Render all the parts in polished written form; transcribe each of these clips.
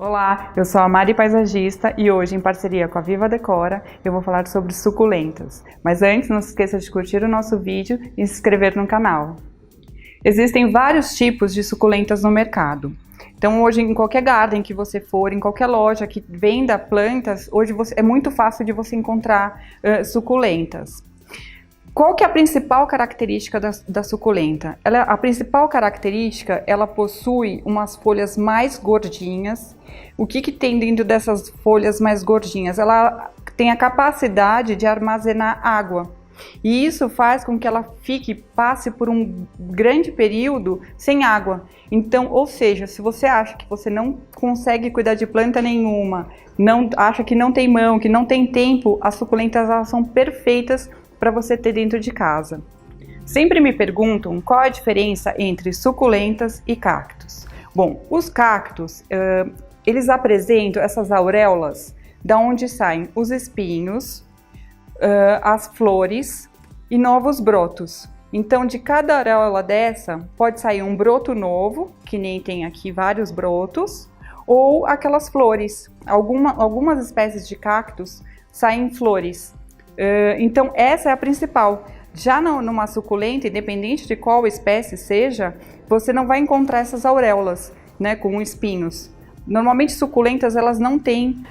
Olá, eu sou a Mari Paisagista e hoje, em parceria com a Viva Decora, eu vou falar sobre suculentas. Mas antes, não se esqueça de curtir o nosso vídeo e se inscrever no canal. Existem vários tipos de suculentas no mercado. Então hoje, em qualquer garden que você for, em qualquer loja que venda plantas, hoje é muito fácil de você encontrar suculentas. Qual que é a principal característica da suculenta? A principal característica, ela possui umas folhas mais gordinhas. O que tem dentro dessas folhas mais gordinhas? Ela tem a capacidade de armazenar água. E isso faz com que ela passe por um grande período sem água. Então, ou seja, se você acha que você não consegue cuidar de planta nenhuma, acha que não tem mão, que não tem tempo, as suculentas elas são perfeitas para você ter dentro de casa. Sempre me perguntam qual a diferença entre suculentas e cactos. Bom, os cactos, eles apresentam essas auréolas da onde saem os espinhos, as flores e novos brotos. Então, de cada auréola dessa, pode sair um broto novo, que nem tem aqui vários brotos, ou aquelas flores. Algumas espécies de cactos saem flores. Então essa é a principal. Já numa suculenta, independente de qual espécie seja, você não vai encontrar essas auréolas, né, com espinhos. Normalmente suculentas elas não têm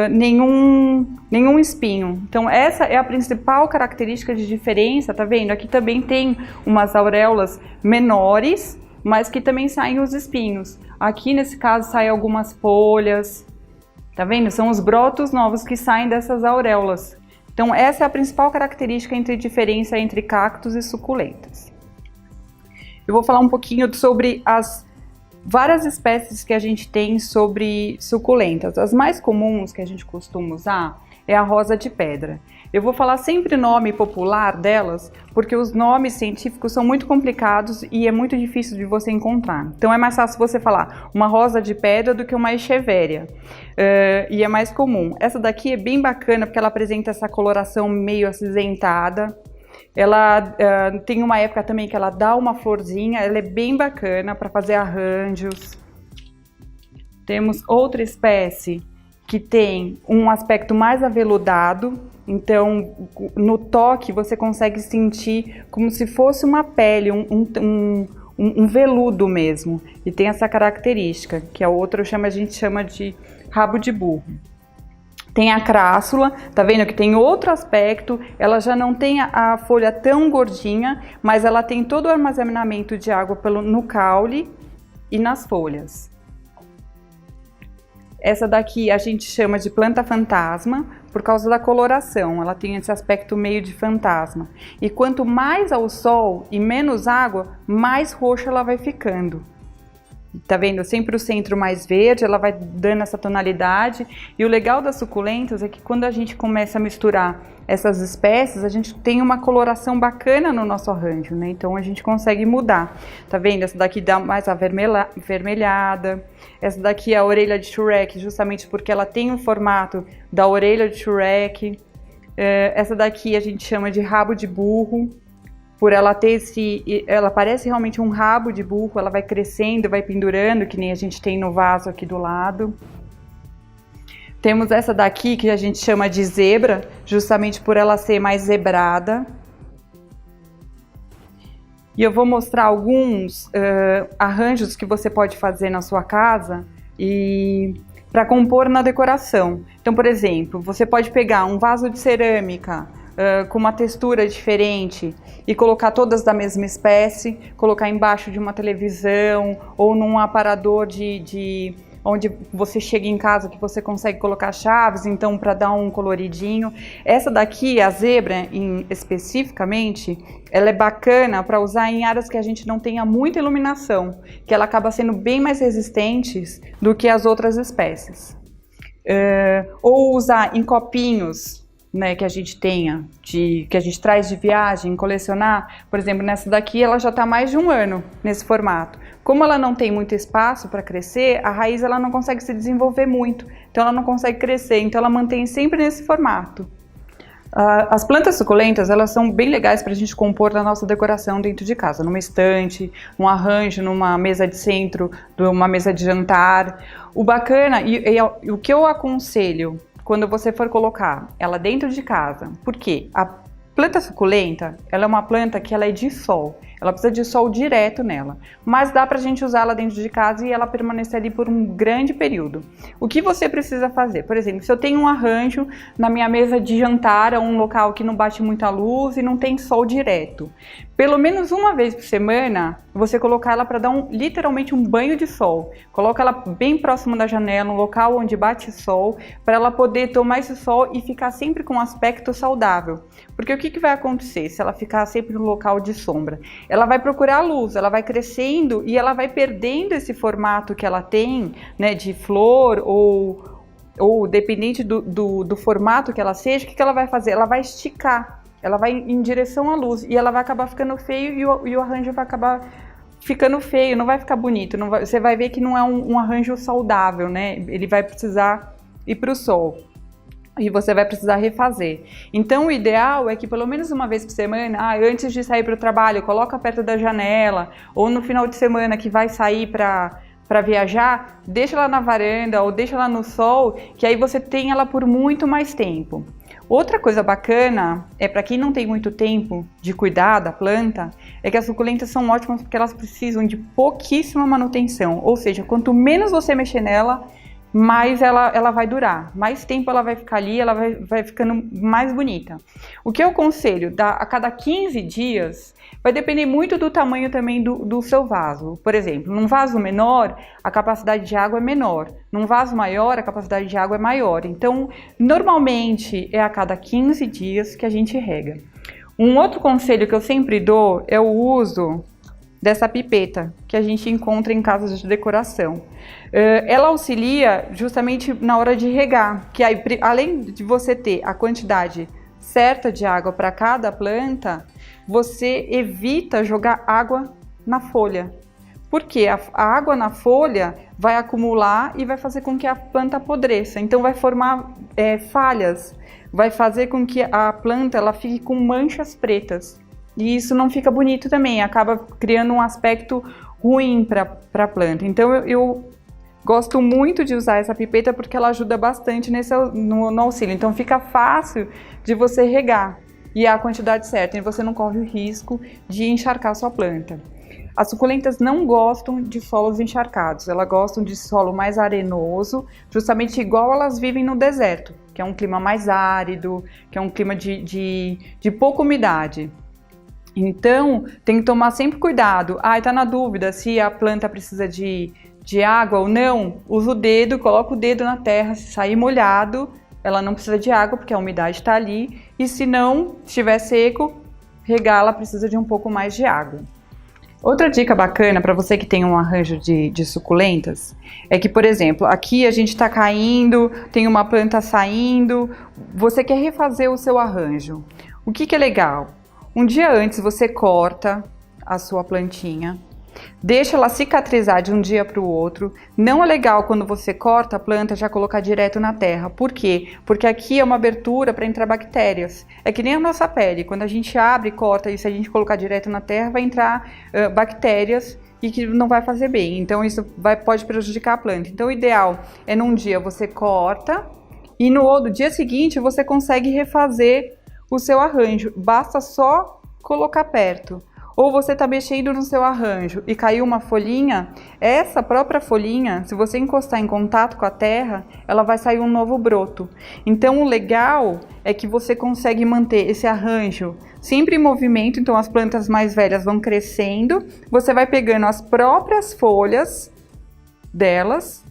nenhum espinho. Então essa é a principal característica de diferença, tá vendo? Aqui também tem umas auréolas menores, mas que também saem os espinhos. Aqui nesse caso saem algumas folhas, tá vendo? São os brotos novos que saem dessas auréolas. Então essa é a principal característica diferença entre cactos e suculentas. Eu vou falar um pouquinho sobre as várias espécies que a gente tem sobre suculentas. As mais comuns que a gente costuma usar é a rosa de pedra. Eu vou falar sempre o nome popular delas, porque os nomes científicos são muito complicados e é muito difícil de você encontrar. Então é mais fácil você falar uma rosa de pedra do que uma echeveria. E é mais comum. Essa daqui é bem bacana porque ela apresenta essa coloração meio acinzentada. Ela tem uma época também que ela dá uma florzinha, ela é bem bacana para fazer arranjos. Temos outra espécie que tem um aspecto mais aveludado, então no toque você consegue sentir como se fosse uma pele, um veludo mesmo, e tem essa característica, que a outra a gente chama de rabo de burro. Tem a crassula, tá vendo que tem outro aspecto, ela já não tem a folha tão gordinha, mas ela tem todo o armazenamento de água no caule e nas folhas. Essa daqui a gente chama de planta fantasma por causa da coloração, ela tem esse aspecto meio de fantasma. E quanto mais ao sol e menos água, mais roxa ela vai ficando. Tá vendo? Sempre o centro mais verde, ela vai dando essa tonalidade. E o legal das suculentas é que quando a gente começa a misturar essas espécies, a gente tem uma coloração bacana no nosso arranjo, né? Então a gente consegue mudar. Tá vendo? Essa daqui dá mais avermelhada. Essa daqui é a orelha de Shrek, justamente porque ela tem o formato da orelha de Shrek. Essa daqui a gente chama de rabo de burro. Por ela ter ela parece realmente um rabo de burro, ela vai crescendo, vai pendurando, que nem a gente tem no vaso aqui do lado. Temos essa daqui que a gente chama de zebra, justamente por ela ser mais zebrada. E eu vou mostrar alguns arranjos que você pode fazer na sua casa para compor na decoração. Então, por exemplo, você pode pegar um vaso de cerâmica, com uma textura diferente e colocar todas da mesma espécie, colocar embaixo de uma televisão ou num aparador onde você chega em casa que você consegue colocar chaves, então para dar um coloridinho. Essa daqui, a zebra especificamente, ela é bacana para usar em áreas que a gente não tenha muita iluminação, que ela acaba sendo bem mais resistente do que as outras espécies. Ou usar em copinhos, né, que a gente que a gente traz de viagem, colecionar. Por exemplo, nessa daqui ela já está mais de um ano nesse formato. Como ela não tem muito espaço para crescer, a raiz ela não consegue se desenvolver muito, então ela não consegue crescer, então ela mantém sempre nesse formato. As plantas suculentas, elas são bem legais para a gente compor na nossa decoração dentro de casa, numa estante, num arranjo, numa mesa de centro, numa mesa de jantar. O bacana e o que eu aconselho quando você for colocar ela dentro de casa, porque a planta suculenta, ela é uma planta que ela é de sol. Ela precisa de sol direto nela, mas dá pra gente usar ela dentro de casa e ela permanecer ali por um grande período. O que você precisa fazer? Por exemplo, se eu tenho um arranjo na minha mesa de jantar, um local que não bate muita luz e não tem sol direto, pelo menos uma vez por semana, você colocar ela para dar literalmente um banho de sol. Coloca ela bem próximo da janela, um local onde bate sol, para ela poder tomar esse sol e ficar sempre com um aspecto saudável. Porque o que vai acontecer se ela ficar sempre no local de sombra? Ela vai procurar a luz, ela vai crescendo e ela vai perdendo esse formato que ela tem, né, de flor ou dependente do formato que ela seja, o que ela vai fazer? Ela vai esticar. Ela vai em direção à luz e ela vai acabar ficando feio e o arranjo vai acabar ficando feio, não vai ficar bonito. Você vai ver que não é um arranjo saudável, né? Ele vai precisar ir para o sol e você vai precisar refazer. Então o ideal é que pelo menos uma vez por semana, antes de sair para o trabalho, coloca perto da janela, ou no final de semana que vai sair para viajar, deixa ela na varanda ou deixa ela no sol, que aí você tem ela por muito mais tempo. Outra coisa bacana é para quem não tem muito tempo de cuidar da planta, é que as suculentas são ótimas porque elas precisam de pouquíssima manutenção, ou seja, quanto menos você mexer nela, mais ela vai durar, mais tempo ela vai ficar ali, ela vai ficando mais bonita. O que eu aconselho, a cada 15 dias, vai depender muito do tamanho também do seu vaso. Por exemplo, num vaso menor, a capacidade de água é menor. Num vaso maior, a capacidade de água é maior. Então, normalmente, é a cada 15 dias que a gente rega. Um outro conselho que eu sempre dou é o uso dessa pipeta que a gente encontra em casas de decoração. Ela auxilia justamente na hora de regar, que aí, além de você ter a quantidade certa de água para cada planta, você evita jogar água na folha. Porque a água na folha vai acumular e vai fazer com que a planta apodreça. Então vai formar falhas, vai fazer com que a planta ela fique com manchas pretas. E isso não fica bonito também, acaba criando um aspecto ruim para a planta. Então eu gosto muito de usar essa pipeta porque ela ajuda bastante no auxílio. Então fica fácil de você regar e a quantidade certa, e você não corre o risco de encharcar a sua planta. As suculentas não gostam de solos encharcados, elas gostam de solo mais arenoso, justamente igual elas vivem no deserto, que é um clima mais árido, que é um clima de pouca umidade. Então, tem que tomar sempre cuidado. Tá na dúvida se a planta precisa de água ou não? Usa o dedo, coloca o dedo na terra, se sair molhado, ela não precisa de água porque a umidade está ali. E se não estiver seco, regá-la precisa de um pouco mais de água. Outra dica bacana para você que tem um arranjo de suculentas é que, por exemplo, aqui a gente está caindo, tem uma planta saindo, você quer refazer o seu arranjo. O que é legal? Um dia antes você corta a sua plantinha, deixa ela cicatrizar de um dia para o outro. Não é legal quando você corta a planta já colocar direto na terra. Por quê? Porque aqui é uma abertura para entrar bactérias. É que nem a nossa pele. Quando a gente abre e corta e se a gente colocar direto na terra, vai entrar bactérias e que não vai fazer bem. Então isso pode prejudicar a planta. Então o ideal é num dia você corta e no dia seguinte você consegue refazer o seu arranjo, basta só colocar perto. Ou você está mexendo no seu arranjo e caiu uma folhinha, essa própria folhinha, se você encostar em contato com a terra, ela vai sair um novo broto. Então o legal é que você consegue manter esse arranjo sempre em movimento, então as plantas mais velhas vão crescendo, você vai pegando as próprias folhas delas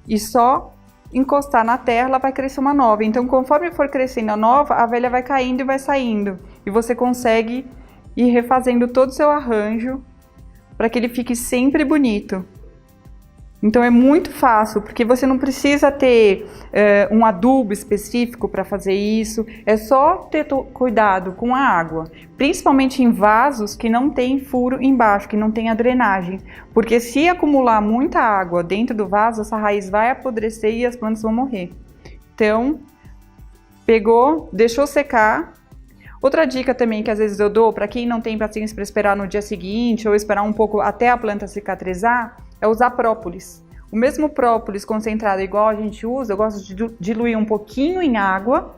e só encostar na terra, ela vai crescer uma nova. Então, conforme for crescendo a nova, a velha vai caindo e vai saindo. E você consegue ir refazendo todo o seu arranjo para que ele fique sempre bonito. Então é muito fácil, porque você não precisa ter um adubo específico para fazer isso, é só ter cuidado com a água, principalmente em vasos que não tem furo embaixo, que não tem a drenagem, porque se acumular muita água dentro do vaso, essa raiz vai apodrecer e as plantas vão morrer. Então, Pegou, deixou secar. Outra dica também que às vezes eu dou para quem não tem paciência para esperar no dia seguinte ou esperar um pouco até a planta cicatrizar, é usar própolis. O mesmo própolis concentrado igual a gente usa, eu gosto de diluir um pouquinho em água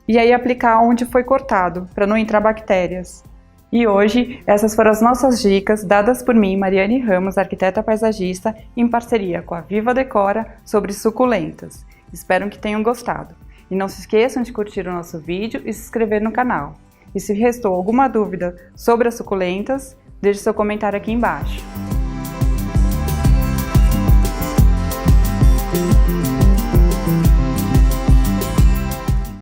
e aí aplicar onde foi cortado, para não entrar bactérias. E hoje, essas foram as nossas dicas dadas por mim, Mariane Ramos, arquiteta paisagista, em parceria com a Viva Decora sobre suculentas. Espero que tenham gostado. E não se esqueçam de curtir o nosso vídeo e se inscrever no canal. E se restou alguma dúvida sobre as suculentas, deixe seu comentário aqui embaixo.